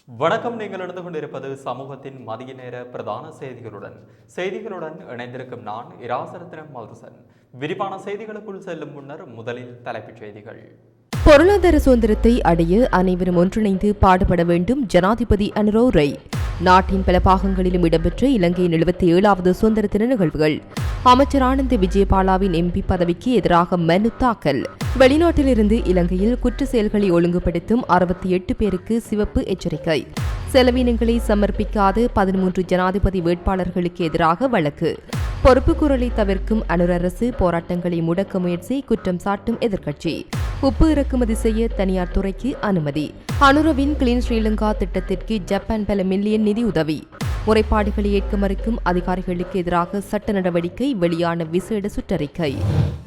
வணக்கம். நீங்கள் இணைந்து கொண்டிருப்பது சமூகத்தின் மதிய நேர பிரதான செய்திகளுடன் இணைந்திருக்கும் நான் இராசரத்னம் மல்ருசன். விரிவான செய்திகளுக்குள் செல்லும் முன்னர் முதலில் தலைப்புச் செய்திகள். பொருளாதார சுதந்திரத்தை அடைய அனைவரும் ஒன்றிணைந்து பாடுபட வேண்டும். ஜனாதிபதி அனுரோ ரை. நாட்டின் பல பாகங்களிலும் இடம்பெற்ற இலங்கையின் 77வது சுதந்திர தின நிகழ்வுகள். அமைச்சர் ஆனந்த் விஜயபாலாவின் எம்பி பதவிக்கு எதிராக மனு தாக்கல். வெளிநாட்டிலிருந்து இலங்கையில் குற்ற செயல்களை ஒழுங்குபடுத்தும் 68 பேருக்கு சிவப்பு எச்சரிக்கை. செலவினங்களை சமர்ப்பிக்காத 13 ஜனாதிபதி வேட்பாளர்களுக்கு எதிராக வழக்கு. பொறுப்புக்கூறலை தவிர்க்கும் அனுர் அரசு போராட்டங்களை முடக்க முயற்சி குற்றம் சாட்டும் எதிர்க்கட்சி. உப்பு இறக்குமதி செய்ய தனியார் துறைக்கு அனுமதி. அனுரவின் கிளீன் ஸ்ரீலங்கா திட்டத்திற்கு ஜப்பான் பல மில்லியன் நிதியுதவி. முறைப்பாடுகளை ஏற்க மறுக்கும் அதிகாரிகளுக்கு எதிராக சட்ட நடவடிக்கை. வெளியான விசேட சுற்றறிக்கை.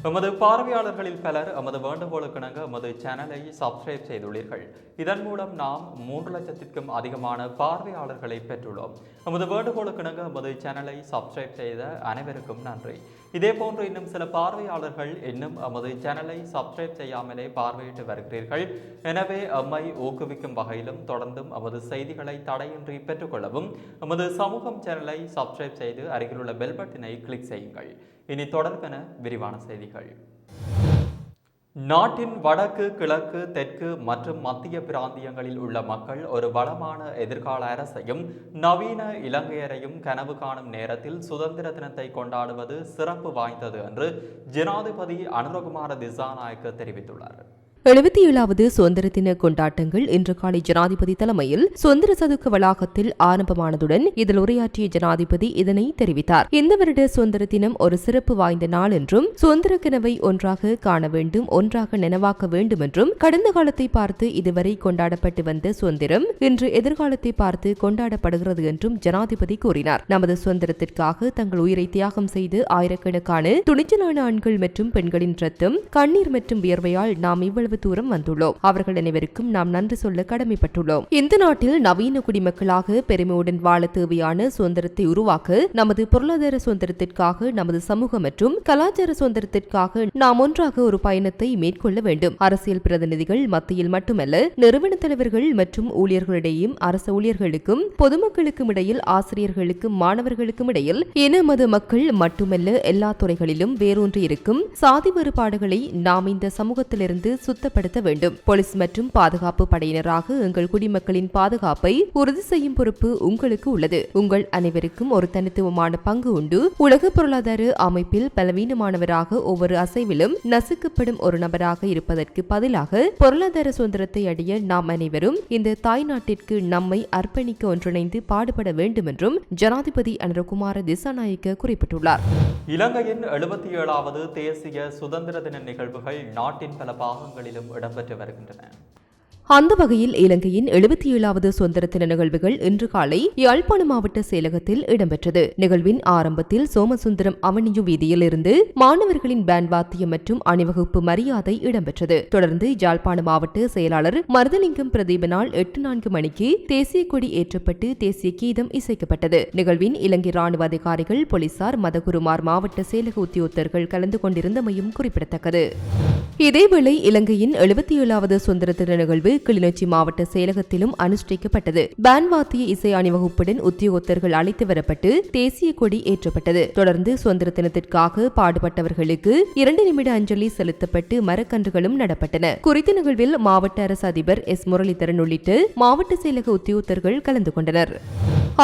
எமது பார்வையாளர்களில் பலர் எமது வேண்டுகோளுக்கிணங்க எமது சேனலை சப்ஸ்கிரைப் செய்துள்ளீர்கள். இதன் மூலம் நாம் 3 லட்சத்திற்கும் அதிகமான பார்வையாளர்களை பெற்றுள்ளோம். எமது வேண்டுகோளுக்கிணங்க எமது சேனலை சப்ஸ்கிரைப் செய்த அனைவருக்கும் நன்றி. இதேபோன்று இன்னும் சில பார்வையாளர்கள் இன்னும் எமது சேனலை சப்ஸ்கிரைப் செய்யாமலே பார்வையிட்டு வருகிறீர்கள். எனவே எம்மை ஊக்குவிக்கும் வகையிலும் தொடர்ந்தும் எமது செய்திகளை தடையின்றி பெற்றுக்கொள்ளவும் எமது சமூகம் சேனலை சப்ஸ்கிரைப் செய்து அருகிலுள்ள பெல் பட்டனை கிளிக் செய்யுங்கள். இனி தொடர்பென விரிவான செய்திகள். நாட்டின் வடக்கு, கிழக்கு, தெற்கு மற்றும் மத்திய பிராந்தியங்களில் உள்ள மக்கள் ஒரு வளமான எதிர்கால அரசையும் நவீன இலங்கையரையும் கனவு காணும் நேரத்தில் சுதந்திர தினத்தை கொண்டாடுவது சிறப்பு வாய்ந்தது என்று ஜனாதிபதி அனுரகுமார திசாநாயக்க தெரிவித்துள்ளார். 77வது சுதந்திர தின கொண்டாட்டங்கள் இன்று காலை ஜனாதிபதி தலைமையில் சுதந்திர சதுக்க வளாகத்தில் ஆரம்பமானதுடன் இதில் உரையாற்றிய ஜனாதிபதி இதனை தெரிவித்தார். இந்த வருட சுதந்திர தினம் ஒரு சிறப்பு வாய்ந்த நாள் என்றும் சுதந்திர கனவை ஒன்றாக காண வேண்டும், ஒன்றாக நினைவாக்க வேண்டும் என்றும் கடந்த காலத்தை பார்த்து இதுவரை கொண்டாடப்பட்டு வந்த சுதந்திரம் இன்று எதிர்காலத்தை பார்த்து கொண்டாடப்படுகிறது என்றும் ஜனாதிபதி கூறினார். நமது சுதந்திரத்திற்காக தங்கள் உயிரை தியாகம் செய்து ஆயிரக்கணக்கான துணிச்சலான ஆண்கள் மற்றும் பெண்களின் ரத்தம், கண்ணீர் மற்றும் வியர்வையால் நாம் இவ்வளவு தூரம் வந்துள்ளோம். அவர்கள் அனைவருக்கும் நாம் நன்றி சொல்ல கடமைப்பட்டுள்ளோம். இந்த நாட்டில் நவீன குடிமக்களாக பெருமையுடன் வாழ தேவையான சுதந்திரத்தை உருவாக்க நமது பொருளாதார சுதந்திரத்திற்காக, நமது சமூக மற்றும் கலாச்சார சுதந்திரத்திற்காக நாம் ஒன்றாக ஒரு பயணத்தை மேற்கொள்ள வேண்டும். அரசியல் பிரதிநிதிகள் மத்தியில் மட்டுமல்ல, நிறுவன தலைவர்கள் மற்றும் ஊழியர்களிடையும், அரசு ஊழியர்களுக்கும் பொதுமக்களுக்கும் இடையில், ஆசிரியர்களுக்கும் மாணவர்களுக்கும் இடையில், இன மத மக்கள் மட்டுமல்ல எல்லா துறைகளிலும் வேரூன்றி இருக்கும் சாதி வேறுபாடுகளை நாம் இந்த சமூகத்திலிருந்து சுத்தப்படுத்த வேண்டும். போலீஸ் மற்றும் பாதுகாப்பு படையினராக எங்கள் குடிமக்களின் பாதுகாப்பை உறுதி செய்யும் பொறுப்பு உங்களுக்கு உள்ளது. உங்கள் அனைவருக்கும் ஒரு தனித்துவமான பங்கு உண்டு. உலக பொருளாதார அமைப்பில் பலவீனமானவராக ஒவ்வொரு அசைவிலும் நசுக்கப்படும் ஒரு நபராக இருப்பதற்கு பதிலாக பொருளாதார சுதந்திரத்தை அடைய நாம் அனைவரும் இந்த தாய் நாட்டிற்கு நம்மை அர்ப்பணிக்க ஒன்றிணைந்து பாடுபட வேண்டும் என்றும் ஜனாதிபதி அனுரகுமார திசாநாயக்க குறிப்பிட்டுள்ளார். இலங்கையின் 77வது தேசிய சுதந்திர தின நிகழ்வுகள் நாட்டின் பல பாகங்களிலும் இடம்பெற்று வருகின்றன. அந்த வகையில் இலங்கையின் 77வது சுதந்திர தின நிகழ்வுகள் இன்று காலை யாழ்ப்பாண மாவட்ட செயலகத்தில் இடம்பெற்றது. நிகழ்வின் ஆரம்பத்தில் சோமசுந்தரம் அவனியு வீதியில் இருந்து மாணவர்களின் பேண்ட் வாத்தியம் மற்றும் அணிவகுப்பு மரியாதை இடம்பெற்றது. தொடர்ந்து யாழ்ப்பாண மாவட்ட செயலாளர் மருதலிங்கம் பிரதீபனால் 8:04 மணிக்கு தேசிய கொடி ஏற்றப்பட்டு தேசிய கீதம் இசைக்கப்பட்டது. நிகழ்வின் இலங்கை ராணுவ அதிகாரிகள், போலீசார், மதகுருமார், மாவட்ட செயலக உத்தியோகத்தர்கள் கலந்து கொண்டிருந்தமையும் குறிப்பிடத்தக்கது. இதேவேளை இலங்கையின் 77வது சுதந்திர தின நிகழ்வு கிளிநொச்சி மாவட்ட செயலகத்திலும் அனுஷ்டிக்கப்பட்டது. பேண்ட் வாத்திய இசை அணிவகுப்புடன் உத்தியோகத்தர்கள் அழைத்து வரப்பட்டு தேசிய கொடி ஏற்றப்பட்டது. தொடர்ந்து சுதந்திர தினத்திற்காக பாடுபட்டவர்களுக்கு 2 நிமிட அஞ்சலி செலுத்தப்பட்டு மரக்கன்றுகளும் நடப்பட்டன. குறித்த நிகழ்வில் மாவட்ட அரசு அதிபர் எஸ் முரளிதரன் உள்ளிட்ட மாவட்ட செயலக உத்தியோகத்தர்கள் கலந்து கொண்டனர்.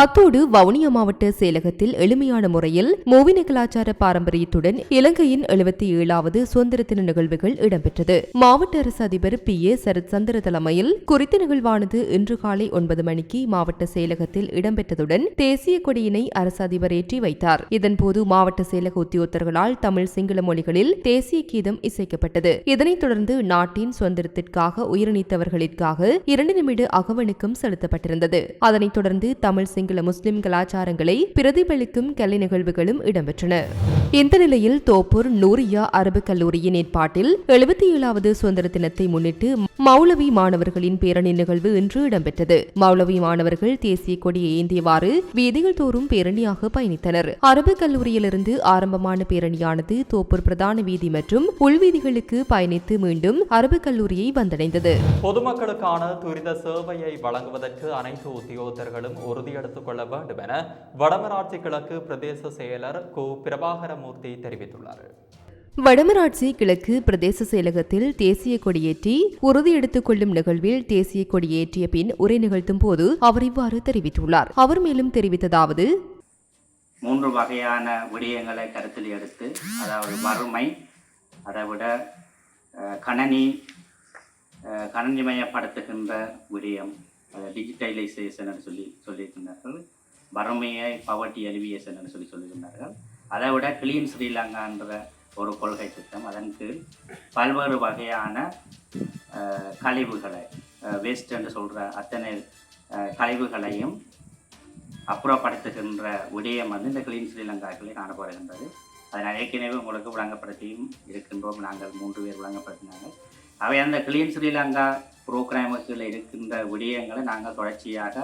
அத்தோடு வவுனியா மாவட்ட செயலகத்தில் எளிமையான முறையில் மூவின கலாச்சார பாரம்பரியத்துடன் இலங்கையின் 77வது சுதந்திர தின நிகழ்வுகள் இடம்பெற்றது. மாவட்ட அரசு அதிபர் PA சரத் சந்திர தலைமையில் குறித்த நிகழ்வானது இன்று காலை 9 மணிக்கு மாவட்ட செயலகத்தில் இடம்பெற்றதுடன் தேசிய கொடியினை அரசு அதிபர் ஏற்றி வைத்தார். இதன்போது மாவட்ட செயலக உத்தியோகத்தர்களால் தமிழ், சிங்கள மொழிகளில் தேசிய கீதம் இசைக்கப்பட்டது. இதனைத் தொடர்ந்து நாட்டின் சுதந்திரத்திற்காக உயிரிழந்தவர்களுக்காக 2 நிமிட அகவணக்கம் செலுத்தப்பட்டிருந்தது. அதனைத் தொடர்ந்து தமிழ், சிங்கள முஸ்லிம் கலாச்சாரங்களை பிரதிபலிக்கும் கலை நிகழ்வுகளும் இடம்பெற்றன. இந்த நிலையில் தோப்பூர் நூரியா அரபு கல்லூரியின் ஏற்பாட்டில் 77வது சுதந்திர தினத்தை முன்னிட்டு மௌலவி மாணவர்களின் பேரணி நிகழ்வு இன்று இடம்பெற்றது. மௌலவி மாணவர்கள் தேசிய கொடியை ஏந்தியவாறு வீதிகள் தோறும் பேரணியாக பயணித்தனர். அரபு கல்லூரியிலிருந்து ஆரம்பமான பேரணியானது தோப்பூர் பிரதான வீதி மற்றும் உள்வீதிகளுக்கு பயணித்து மீண்டும் அரபு கல்லூரியை வந்தடைந்தது. பொதுமக்களுக்கான துரித சேவையை வழங்குவதற்கு அனைத்து உத்தியோகத்தர்களும் உறுதியெடுத்துக் கொள்ள வேண்டும் என வடமராட்சி கிழக்கு பிரதேச செயலர் கு பிரபாகரமூர்த்தி தெரிவித்துள்ளார். வடமராட்சி கிழக்கு பிரதேச செயலகத்தில் தேசிய கொடியேற்றி உறுதியெடுத்துக் கொள்ளும் நிகழ்வில் தேசிய கொடியேற்றிய பின் உரை நிகழ்த்தும் போது அவர் இவ்வாறு தெரிவித்துள்ளார். அவர் மேலும் தெரிவித்ததாவது: 3 வகையான விடயங்களை கருத்தில் எடுத்து, அதாவது வறுமை, அதைவிட கணனிமயப்படுத்துகின்ற விடயம், டிஜிட்டலைசேஷன் சொல்லியிருக்கின்றார்கள். வறுமையை பவர்ட்டி எலிவியேஷன் என்று சொல்லியிருக்கின்றார்கள். அதை விட கிளீன் ஸ்ரீலங்கா என்ற ஒரு கொள்கை திட்டம், அதன் கீழ் பல்வேறு வகையான கழிவுகளை, வேஸ்ட் என்று சொல்கிற அத்தனை கழிவுகளையும் அப்புறப்படுத்துகின்ற விடயம் இந்த கிளீன் ஸ்ரீலங்காக்களே காணப்படுகின்றது. அதனால் ஏற்கனவே உங்களுக்கு விளங்கப்படுத்தியும் இருக்கின்றோம். நாங்கள் 3 பேர் விளங்கப்படுத்தினாங்க. அவை அந்த கிளீன் ஸ்ரீலங்கா புரோகிராமுகளில் இருக்கின்ற விடயங்களை நாங்கள் தொடர்ச்சியாக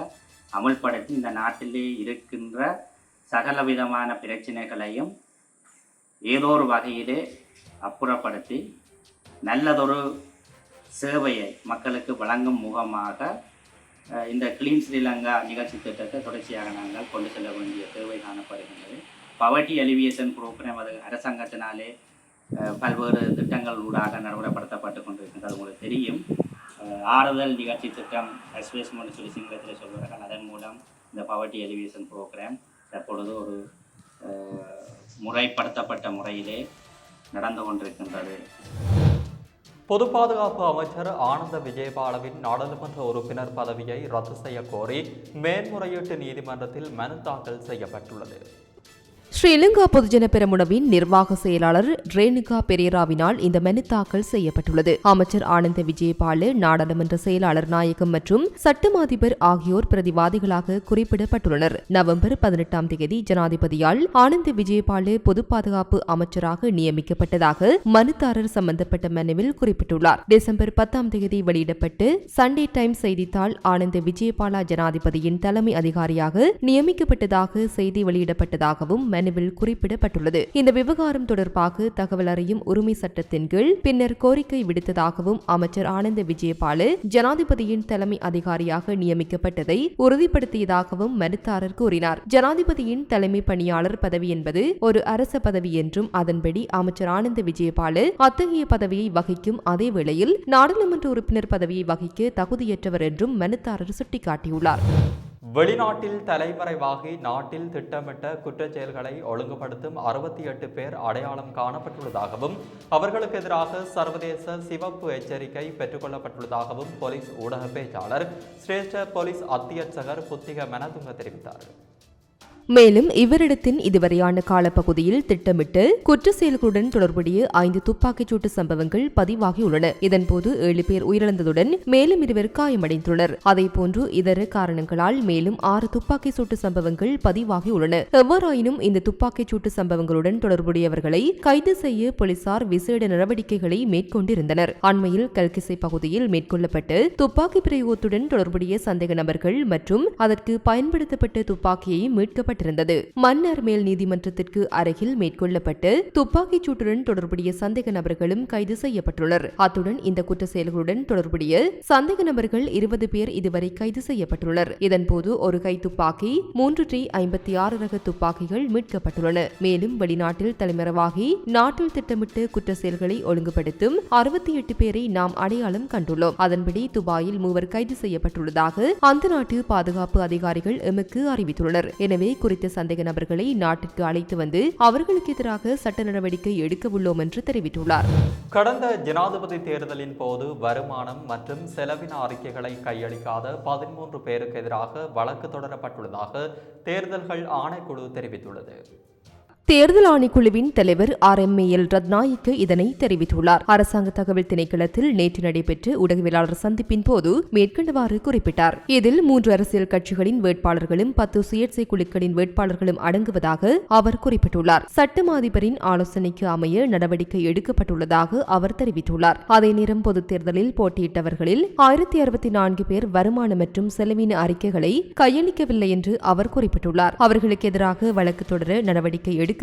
அமுல்படுத்தி இந்த நாட்டிலே இருக்கின்ற சகல விதமான பிரச்சனைகளையும் ஏதோ ஒரு வகையிலே அப்புறப்படுத்தி நல்லதொரு சேவையை மக்களுக்கு வழங்கும் முகமாக இந்த கிளீன் ஸ்ரீலங்கா நிகழ்ச்சி திட்டத்தை தொடர்ச்சியாக நாங்கள் கொண்டு செல்ல வேண்டிய தேவை காணப்படுகின்றது. பவர்ட்டி எலிவியேஷன் ப்ரோக்ராம் அது அரசாங்கத்தினாலே பல்வேறு திட்டங்கள் ஊடாக நடைமுறைப்படுத்தப்பட்டு கொண்டிருக்கின்றது. உங்களுக்கு தெரியும், ஆறுதல் நிகழ்ச்சி திட்டம் அஸ்வேஸ்மெண்ட் சொல்லி சிங்களத்தில் சொல்வார்கள். அதன் மூலம் இந்த பவர்ட்டி எலிவியேஷன் ப்ரோக்ராம் தற்பொழுது ஒரு முறைப்படுத்தப்பட்ட முறையிலே நடந்து கொண்டிருக்கின்றது. பொது பாதுகாப்பு அமைச்சர் ஆனந்த விஜயபாலவின் நாடாளுமன்ற உறுப்பினர் பதவியை ரத்து செய்ய கோரி மேன்முறையீட்டு நீதிமன்றத்தில் மனு தாக்கல் செய்யப்பட்டுள்ளது. ஸ்ரீலங்கா பொதுஜன பெரமுனவின் நிர்வாக செயலாளர் ரேணுகா பெரேராவினால் இந்த மனு தாக்கல் செய்யப்பட்டுள்ளது. அமைச்சர் ஆனந்த விஜயபால, நாடாளுமன்ற செயலாளர் நாயகம் மற்றும் சட்டமா அதிபர் ஆகியோர் பிரதிவாதிகளாக குறிப்பிடப்பட்டுள்ளனர். நவம்பர் 18ஆம் தேதி ஜனாதிபதியால் ஆனந்த விஜயபால பொது பாதுகாப்பு அமைச்சராக நியமிக்கப்பட்டதாக மனுதாரர் சம்பந்தப்பட்ட மனுவில் குறிப்பிட்டுள்ளார். டிசம்பர் 10ஆம் தேதி வெளியிடப்பட்டு சண்டே டைம்ஸ் செய்தித்தாள் ஆனந்த விஜயபால ஜனாதிபதியின் தலைமை அதிகாரியாக நியமிக்கப்பட்டதாக செய்தி வெளியிடப்பட்டதாகவும் மனுவில் குறிப்பிடப்பட்டுள்ளது. இந்த விவகாரம் தொடர்பாக தகவல் அறியும் உரிமை சட்டத்தின் கீழ் பின்னர் கோரிக்கை விடுத்ததாகவும் அமைச்சர் ஆனந்த விஜயபால ஜனாதிபதியின் தலைமை அதிகாரியாக நியமிக்கப்பட்டதை உறுதிப்படுத்தியதாகவும் மனுதாரர் கூறினார். ஜனாதிபதியின் தலைமை பணியாளர் பதவி என்பது ஒரு அரச பதவி என்றும் அதன்படி அமைச்சர் ஆனந்த விஜயபால அத்தகைய பதவியை வகிக்கும் அதே வேளையில் நாடாளுமன்ற உறுப்பினர் பதவியை வகிக்க தகுதியற்றவர் என்றும் மனுதாரர் சுட்டிக்காட்டியுள்ளார். வெளிநாட்டில் தலைமறைவாகி நாட்டில் திட்டமிட்ட குற்றச் செயல்களை ஒழுங்குபடுத்தும் 68 பேர் அடையாளம் காணப்பட்டுள்ளதாகவும் அவர்களுக்கு எதிராக சர்வதேச சிவப்பு எச்சரிக்கை பெற்றுக்கொள்ளப்பட்டுள்ளதாகவும் போலீஸ் ஊடக பேச்சாளர் சிரேஷ்ட போலீஸ் அத்தியட்சகர் புத்திக மனதுங்க தெரிவித்தார். மேலும் இவரிடத்தின் இதுவரையான காலப்பகுதியில் திட்டமிட்டு குற்ற செயல்களுடன் தொடர்புடைய 5 துப்பாக்கிச்சூட்டு சம்பவங்கள் பதிவாகியுள்ளன. இதன்போது 7 பேர் உயிரிழந்ததுடன் மேலும் 2 காயமடைந்துள்ளனர். அதேபோன்று இதர காரணங்களால் மேலும் 6 துப்பாக்கி சூட்டு சம்பவங்கள் பதிவாகியுள்ளன. எவ்வாறாயினும் இந்த துப்பாக்கிச் சூட்டு சம்பவங்களுடன் தொடர்புடையவர்களை கைது செய்ய போலீசார் விசேட நடவடிக்கைகளை மேற்கொண்டிருந்தனர். அண்மையில் கல்கிசை பகுதியில் மேற்கொள்ளப்பட்ட துப்பாக்கி பிரயோகத்துடன் தொடர்புடைய சந்தேக நபர்கள் மற்றும் அதற்கு பயன்படுத்தப்பட்ட துப்பாக்கியை மீட்கப்பட்ட மன்னார் மேல் நீதிமன்றத்திற்கு அருகில் மேற்கொள்ளப்பட்டு துப்பாக்கிச் சூட்டுடன் தொடர்புடைய சந்தேக நபர்களும் கைது செய்யப்பட்டுள்ளனர். அத்துடன் இந்த குற்ற செயல்களுடன் தொடர்புடைய சந்தேக நபர்கள் 20 பேர் இதுவரை கைது செய்யப்பட்டுள்ளனர். இதன்போது ஒரு கை துப்பாக்கி, 356 ரக துப்பாக்கிகள் மீட்கப்பட்டுள்ளன. மேலும் வெளிநாட்டில் தலைமறைவாகி நாட்டில் திட்டமிட்டு குற்ற செயல்களை ஒழுங்குபடுத்தும் 68 பேரை நாம் அடையாளம் கண்டுள்ளோம். அதன்படி துபாயில் 3 கைது செய்யப்பட்டுள்ளதாக அந்த நாட்டு பாதுகாப்பு அதிகாரிகள் எமக்கு அறிவித்துள்ளனர். எனவே குறித்த சந்தேக நபர்களை நாட்டிற்கு அழைத்து வந்து அவர்களுக்கு எதிராக சட்ட நடவடிக்கை எடுக்க உள்ளோம் என்று தெரிவித்துள்ளார். கடந்த ஜனாதிபதி தேர்தலின் போது வருமானம் மற்றும் செலவின அறிக்கைகளை கையளிக்காத 13 பேருக்கு எதிராக வழக்கு தொடரப்பட்டுள்ளதாக தேர்தல்கள் ஆணைக்குழு தெரிவித்துள்ளது. தேர்தல் ஆணைக்குழுவின் தலைவர் RMAL ரத்நாயக்க இதனை தெரிவித்துள்ளார். அரசாங்க தகவல் திணைக்களத்தில் நேற்று நடைபெற்ற ஊடகவியலாளர் சந்திப்பின் போது மேற்கண்டவாறு குறிப்பிட்டார். இதில் 3 அரசியல் கட்சிகளின் வேட்பாளர்களும் 10 சுயேட்சை குழுக்களின் வேட்பாளர்களும் அடங்குவதாக அவர் குறிப்பிட்டுள்ளார். சட்ட அதிபரின் ஆலோசனைக்கு அமைய நடவடிக்கை எடுக்கப்பட்டுள்ளதாக அவர் தெரிவித்துள்ளார். அதே நேரம் பொதுத் தேர்தலில் போட்டியிட்டவர்களில் 1064 பேர் வருமான மற்றும் செலவின அறிக்கைகளை கையளிக்கவில்லை என்று அவர் குறிப்பிட்டுள்ளார். அவர்களுக்கு எதிராக வழக்கு தொடர நடவடிக்கை எடுக்கப்பட்டுள்ளதாக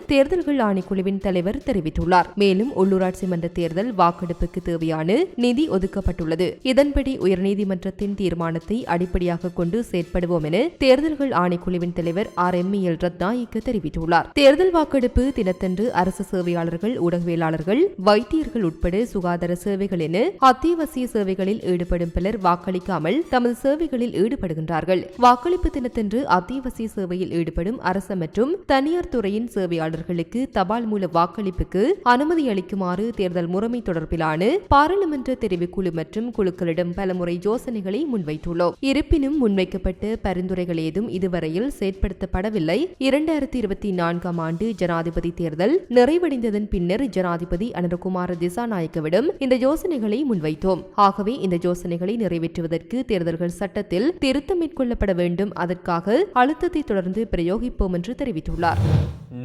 தேர்தல்கள் ஆணைக்குழுவின் தலைவர் தெரிவித்துள்ளார். மேலும் உள்ளூராட்சி மன்ற தேர்தல் வாக்கெடுப்புக்கு தேவையான நிதி ஒதுக்கப்பட்டுள்ளது. இதன்படி உயர்நீதிமன்றத்தின் தீர்மானத்தை அடிப்படையாக கொண்டு செயற்படுவோம் என தேர்தல்கள் ஆணைக்குழுவின் தலைவர் RMAL ரத்நாயக்க தெரிவித்துள்ளார். தேர்தல் வாக்கெடுப்பு தினத்தன்று அரசு சேவையாளர்கள், ஊடகவியலாளர்கள், வைத்தியர்கள் உட்பட சுகாதார சேவைகள் என அத்தியாவசிய சேவைகளில் ஈடுபடும் பலர் வாக்களிக்காமல் தமது சேவைகளில் ஈடுபடுகின்றார்கள். வாக்களிப்பு தினத்தன்று அத்தியாவசிய சேவையில் ஈடுபடும் அரசு மற்றும் தனியார் துறையின் சேவையாளர்களுக்கு தபால் மூல வாக்களிப்புக்கு அனுமதி அளிக்குமாறு தேர்தல் முறைமை தொடர்பிலான பாராளுமன்ற தெரிவுக்குழு மற்றும் குழுக்களிடம் பலமுறை யோசனைகளை முன்வைத்துள்ளோம். இருப்பினும் முன்வைக்கப்பட்ட பரிந்துரைகள் ஏதும் இதுவரையில் செயற்படுத்தப்படவில்லை. 2024 ஆண்டு ஜனாதிபதி தேர்தல் நிறைவடைந்ததன் பின்னர் ஜனாதிபதி அனுரகுமார திசாநாயக்கவிடம் இந்த யோசனைகளை முன்வைத்தோம். ஆகவே இந்த யோசனைகளை நிறைவேற்றுவதற்கு தேர்தல்கள் சட்டத்தில் திருத்தம் மேற்கொள்ளப்பட வேண்டும். அதற்காக அழுத்தத்தை தொடர்ந்து பிரயோகிப்போம் என்று தெரிவித்துள்ளார்.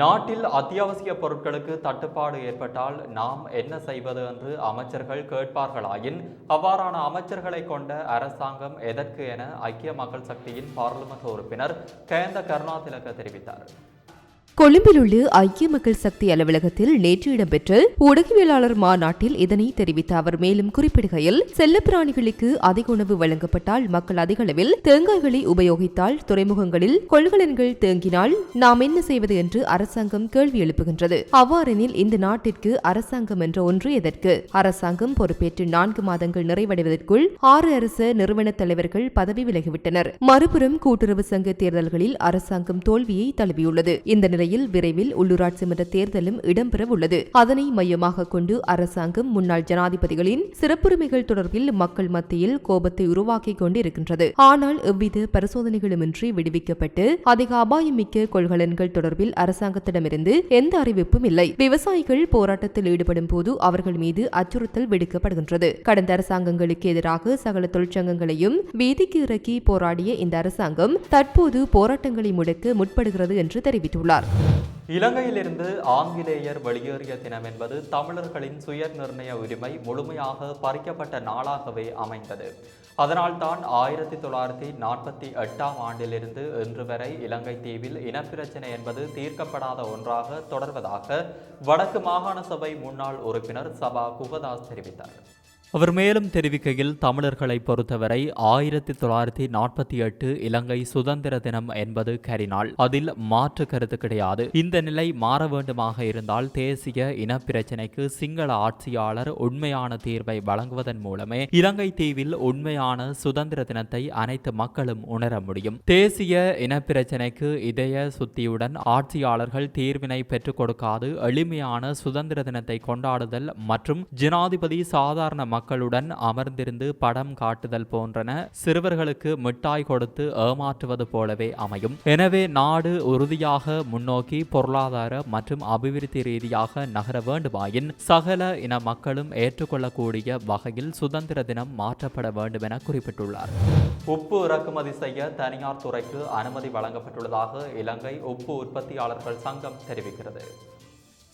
நாட்டில் அத்தியாவசிய பொருட்களுக்கு தட்டுப்பாடு ஏற்பட்டால் நாம் என்ன செய்வது என்று அமைச்சர்கள் கேட்பார்களாயின் அவ்வாறான அமைச்சர்களை கொண்ட அரசாங்கம் எதற்கு என ஐக்கிய மக்கள் சக்தியின் பாராளுமன்ற உறுப்பினர் கயந்த கருணாதிலக தெரிவித்தார். கொழும்பில் உள்ள ஐக்கிய மக்கள் சக்தி அலுவலகத்தில் நேற்று இடம்பெற்ற ஊடகவியலாளர் மாநாட்டில் இதனை தெரிவித்த அவர் மேலும் குறிப்பிடுகையில், செல்லப்பிராணிகளுக்கு அதிக உணவு வழங்கப்பட்டால், மக்கள் அதிக அளவில் தேங்காய்களை உபயோகித்தால், துறைமுகங்களில் கொள்கலன்கள் தேங்கினால் நாம் என்ன செய்வது என்று அரசாங்கம் கேள்வி எழுப்புகின்றது. அவ்வாறெனில் இந்த நாட்டிற்கு அரசாங்கம் என்ற ஒன்று எதற்கு? அரசாங்கம் பொறுப்பேற்று 4 மாதங்கள் நிறைவடைவதற்குள் 6 அரச நிறுவன தலைவர்கள் பதவி விலகிவிட்டனர். மறுபுறம் கூட்டுறவு சங்க தேர்தல்களில் அரசாங்கம் தோல்வியை தழுவியுள்ளது. இந்த நிலையில் விரைவில் உள்ளூராட்சி மன்ற தேர்தலும் இடம்பெற உள்ளது. அதனை மையமாக கொண்டு அரசாங்கம் முன்னாள் ஜனாதிபதிகளின் சிறப்புரிமைகள் தொடர்பில் மக்கள் மத்தியில் கோபத்தை உருவாக்கிக் கொண்டிருக்கின்றது. ஆனால் எவ்வித பரிசோதனைகளுமின்றி விடுவிக்கப்பட்டு அதிக அபாயமிக்க கொள்கலன்கள் தொடர்பில் அரசாங்கத்திடமிருந்து எந்த அறிவிப்பும் இல்லை. விவசாயிகள் போராட்டத்தில் ஈடுபடும் போது அவர்கள் மீது அச்சுறுத்தல் விடுக்கப்படுகின்றது. கடந்த அரசாங்கங்களுக்கு எதிராக சகல தொழிற்சங்கங்களையும் வீதிக்கு இறக்கி போராடிய இந்த அரசாங்கம் தற்போது போராட்டங்களை முடக்க முற்படுகிறது என்று தெரிவித்துள்ளார். இலங்கையிலிருந்து ஆங்கிலேயர் வெளியேறிய தினம் என்பது தமிழர்களின் சுய நிர்ணய உரிமை முழுமையாக பறிக்கப்பட்ட நாளாகவே அமைந்தது. அதனால்தான் 1948 ஆண்டிலிருந்து இன்று வரை இலங்கை தீவில் இனப்பிரச்சினை என்பது தீர்க்கப்படாத ஒன்றாக தொடர்வதாக வடக்கு மாகாண சபை முன்னாள் உறுப்பினர் சபா குகதாஸ் தெரிவித்தார். அவர் மேலும் தெரிவிக்கையில், தமிழர்களை பொறுத்தவரை 1948 இலங்கை சுதந்திர தினம் என்பது கரிநாள். அதில் மாற்று கருத்து கிடையாது. இந்த நிலை மாற வேண்டுமாக இருந்தால் தேசிய இனப்பிரச்சினைக்கு சிங்கள ஆட்சியாளர் உண்மையான தீர்வை வழங்குவதன் மூலமே இலங்கை தீவில் உண்மையான சுதந்திர தினத்தை அனைத்து மக்களும் உணர முடியும். தேசிய இனப்பிரச்சினைக்கு இதய சுத்தியுடன் ஆட்சியாளர்கள் தீர்வினை பெற்றுக் கொடுக்காது எளிமையான சுதந்திர தினத்தை கொண்டாடுதல் மற்றும் ஜனாதிபதி சாதாரண மக்களுடன் அமர்ந்திருந்து படம் காட்டுதல் போன்றன சிறுவர்களுக்கு மிட்டாய் கொடுத்து ஏமாற்றுவது போலவே அமையும். எனவே நாடு உறுதியாக முன்னோக்கி பொருளாதார மற்றும் அபிவிருத்தி ரீதியாக நகர வேண்டுமாயின் சகல இன மக்களும் ஏற்றுக்கொள்ளக்கூடிய வகையில் சுதந்திர தினம் மாற்றப்பட வேண்டும் என குறிப்பிட்டுள்ளார். உப்பு இறக்குமதி செய்ய தனியார் துறைக்கு அனுமதி வழங்கப்பட்டுள்ளதாக இலங்கை உப்பு உற்பத்தியாளர்கள் சங்கம் தெரிவிக்கிறது.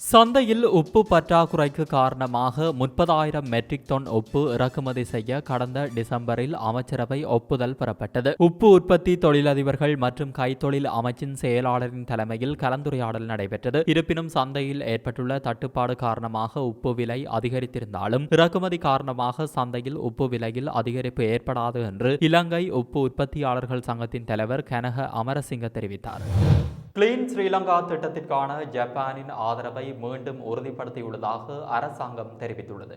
சந்தையில் உப்பு பற்றாக்குறைக்கு காரணமாக 30,000 மெட்ரிக் டன் உப்பு இறக்குமதி செய்ய கடந்த டிசம்பரில் அமைச்சரவை ஒப்புதல் பெறப்பட்டது. உப்பு உற்பத்தி தொழிலதிபர்கள் மற்றும் கைத்தொழில் அமைச்சின் செயலாளரின் தலைமையில் கலந்துரையாடல் நடைபெற்றது. இருப்பினும் சந்தையில் ஏற்பட்டுள்ள தட்டுப்பாடு காரணமாக உப்பு விலை அதிகரித்திருந்தாலும் இறக்குமதி காரணமாக சந்தையில் உப்பு விலையில் அதிகரிப்பு ஏற்படாது என்று இலங்கை உப்பு உற்பத்தியாளர்கள் சங்கத்தின் தலைவர் கனக அமரசிங்க தெரிவித்தார். கிளீன் ஸ்ரீலங்கா திட்டத்திற்கான ஜப்பானின் ஆதரவை மீண்டும் உறுதிப்படுத்தியுள்ளதாக அரசாங்கம் தெரிவித்துள்ளது.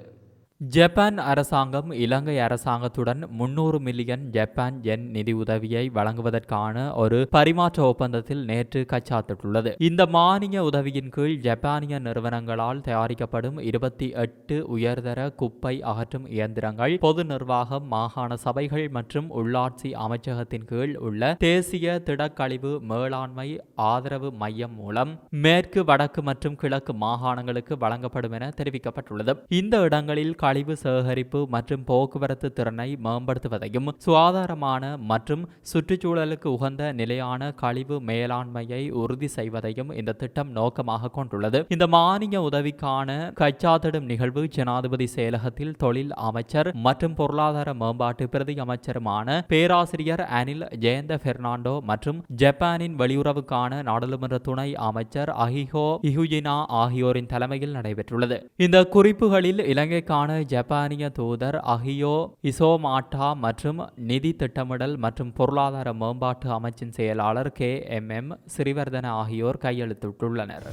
ஜப்பான் அரசாங்கம் இலங்கை அரசாங்கத்துடன் 300 மில்லியன் ஜப்பான் யென் நிதி உதவியை வழங்குவதற்கான ஒரு பரிமாற்ற ஒப்பந்தத்தில் நேற்று கைச்சாத்திட்டுள்ளது. இந்த மானிய உதவியின் கீழ் ஜப்பானிய நிறுவனங்களால் தயாரிக்கப்படும் 28 உயர்தர குப்பை அகற்றும் இயந்திரங்கள் பொது நிர்வாகம், மாகாண சபைகள் மற்றும் உள்ளாட்சி அமைச்சகத்தின் கீழ் உள்ள தேசிய திடக்கழிவு மேலாண்மை ஆதரவு மையம் மூலம் மேற்கு, வடக்கு மற்றும் கிழக்கு மாகாணங்களுக்கு வழங்கப்படும் என தெரிவிக்கப்பட்டுள்ளது. இந்த இடங்களில் கழிவு சேகரிப்பு மற்றும் போக்குவரத்து திறனை மேம்படுத்துவதையும் சுகாதாரமான மற்றும் சுற்றுச்சூழலுக்கு உகந்த நிலையான கழிவு மேலாண்மையை உறுதி செய்வதையும் இந்த திட்டம் நோக்கமாக கொண்டுள்ளது. இந்த மானிய உதவிக்கான கைச்சாத்திடும் நிகழ்வு ஜனாதிபதி செயலகத்தில் தொழில் அமைச்சர் மற்றும் பொருளாதார மேம்பாட்டு பிரதி அமைச்சருமான பேராசிரியர் அனில் ஜெயந்த பெர்னாண்டோ மற்றும் ஜப்பானின் வெளியுறவுக்கான நாடாளுமன்ற துணை அமைச்சர் அஹிஹோ இஹுஜினா ஆகியோரின் தலைமையில் நடைபெற்றுள்ளது. இந்த குறிப்புகளில் இலங்கைக்கான ஜப்பானிய தூதர் அஹியோ இசோமாட்டா மற்றும் நிதி திட்டமிடல் மற்றும் பொருளாதார மேம்பாட்டு அமைச்சின் செயலாளர் KMM சிறிவர்தன ஆகியோர் கையெழுத்திட்டுள்ளனர்.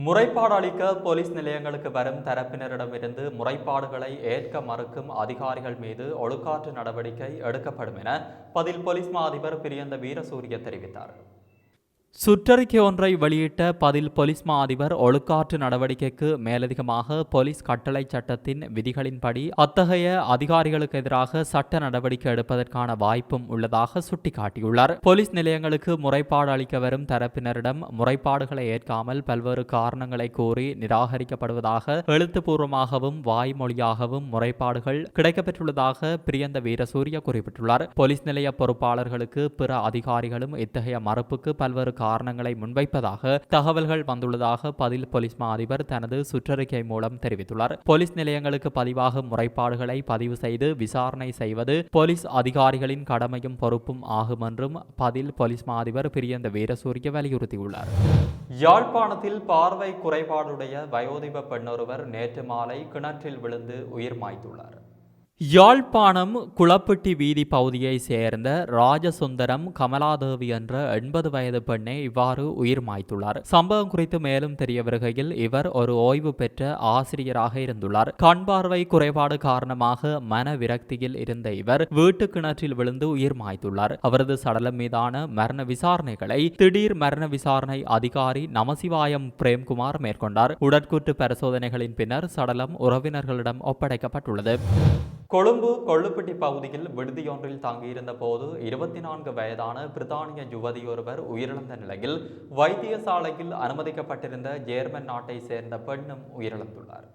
முறைப்பாடு அளிக்க போலீஸ் நிலையங்களுக்கு வரும் தரப்பினரிடமிருந்து முறைப்பாடுகளை ஏற்க மறுக்கும் அதிகாரிகள் மீது ஒழுக்காற்று நடவடிக்கை எடுக்கப்படும் என பதில் போலீஸ் மா அதிபர் பிரியந்த வீரசூரிய தெரிவித்தார். சுற்றறிக்கை ஒன்றை வெளியிட்ட பதில் போலீஸ் மா அதிபர் ஒழுக்காற்று நடவடிக்கைக்கு மேலதிகமாக போலீஸ் கட்டளை சட்டத்தின் விதிகளின்படி அத்தகைய அதிகாரிகளுக்கு எதிராக சட்ட நடவடிக்கை எடுப்பதற்கான வாய்ப்பும் உள்ளதாக சுட்டிக்காட்டியுள்ளார். போலீஸ் நிலையங்களுக்கு முறைப்பாடு அளிக்க வரும் தரப்பினரிடம் முறைப்பாடுகளை ஏற்காமல் பல்வேறு காரணங்களை கூறி நிராகரிக்கப்படுவதாக எழுத்துப்பூர்வமாகவும் வாய்மொழியாகவும் முறைப்பாடுகள் கிடைக்கப்பெற்றுள்ளதாக பிரியந்த வீரசூரிய குறிப்பிட்டுள்ளார். போலீஸ் நிலைய பொறுப்பாளர்களுக்கு பிற அதிகாரிகளும் இத்தகைய மறுப்புக்கு பல்வேறு காரணங்களை முன்வைப்பதாக தகவல்கள் வந்துள்ளதாக பதில் போலீஸ் மா அதிபர் தனது சுற்றறிக்கை மூலம் தெரிவித்துள்ளார். போலீஸ் நிலையங்களுக்கு பதிவாக முறைப்பாடுகளை பதிவு செய்து விசாரணை செய்வது போலீஸ் அதிகாரிகளின் கடமையும் பொறுப்பும் ஆகும் என்றும் பதில் போலீஸ் மா அதிபர் பிரியந்த வீரசூரிய வலியுறுத்தியுள்ளார். யாழ்ப்பாணத்தில் பார்வை குறைபாடுடைய வயோதிப பெண்ணொருவர் நேற்று மாலை கிணற்றில் விழுந்து உயிர் மாய்த்துள்ளார். யாழ்ப்பாணம் குளப்பட்டி வீதி பகுதியை சேர்ந்த ராஜசுந்தரம் கமலாதேவி என்ற 80 வயது பெண்ணை இவ்வாறு உயிர் மாய்த்துள்ளார். சம்பவம் குறித்து மேலும் தெரிய வருகையில் இவர் ஒரு ஓய்வு பெற்ற ஆசிரியராக இருந்துள்ளார். கண் பார்வை குறைபாடு காரணமாக மன விரக்தியில் இருந்த இவர் வீட்டு கிணற்றில் விழுந்து உயிர் மாய்த்துள்ளார். அவரது சடலம் மீதான மரண விசாரணைகளை திடீர் மரண விசாரணை அதிகாரி நமசிவாயம் பிரேம்குமார் மேற்கொண்டார். உடற்கூற்று பரிசோதனைகளின் பின்னர் சடலம் உறவினர்களிடம் ஒப்படைக்கப்பட்டுள்ளது. கொழும்பு கொள்ளுப்பட்டி பகுதியில் விடுதியொன்றில் தங்கியிருந்த போது 24 வயதான பிரித்தானிய யுவதியொருவர் உயிரிழந்த நிலையில் வைத்தியசாலையில் அனுமதிக்கப்பட்டிருந்த ஜேர்மன் நாட்டை சேர்ந்த பெண்ணும் உயிரிழந்துள்ளார்.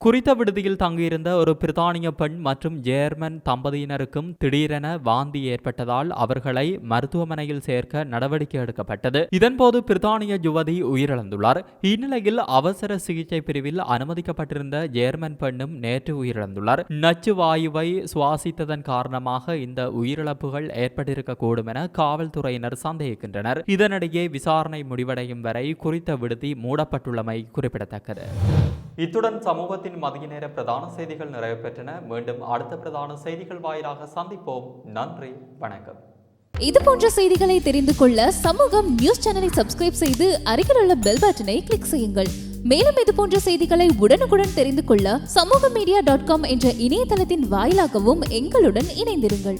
குறித்த விடுதியில் தங்கியிருந்த ஒரு பிரித்தானிய பெண் மற்றும் ஜேர்மன் தம்பதியினருக்கும் திடீரென வாந்தி ஏற்பட்டதால் அவர்களை மருத்துவமனையில் சேர்க்க நடவடிக்கை எடுக்கப்பட்டது. இதன்போது பிரித்தானிய யுவதி உயிரிழந்துள்ளார். இந்நிலையில் அவசர சிகிச்சை பிரிவில் அனுமதிக்கப்பட்டிருந்த ஜேர்மன் பெண்ணும் நேற்று உயிரிழந்துள்ளார். நச்சு வாயுவை சுவாசித்ததன் காரணமாக இந்த உயிரிழப்புகள் ஏற்பட்டிருக்கக்கூடும் என காவல்துறையினர் சந்தேகிக்கின்றனர். இதனிடையே விசாரணை முடிவடையும் வரை குறித்த விடுதி மூடப்பட்டுள்ளமை குறிப்பிடத்தக்கது. இத்துடன் சமூகத்தின் மதிய நேர பிரதான செய்திகள் நிறைவு பெற்றன. மீண்டும் அடுத்த பிரதான செய்திகள் வாயிலாக சந்திப்போம். நன்றி, வணக்கம். இது போன்ற செய்திகளை தெரிந்து கொள்ள சமூகம் நியூஸ் சேனலை சப்ஸ்கிரைப் செய்து அருகில் உள்ள பெல் பட்டனை கிளிக் செய்யுங்கள். மேலும் இது போன்ற செய்திகளை உடனுக்குடன் தெரிந்து கொள்ள சமூகமீடியா.com என்ற இணையதளத்தின் வாயிலாகவும் எங்களுடன் இணைந்திருங்கள்.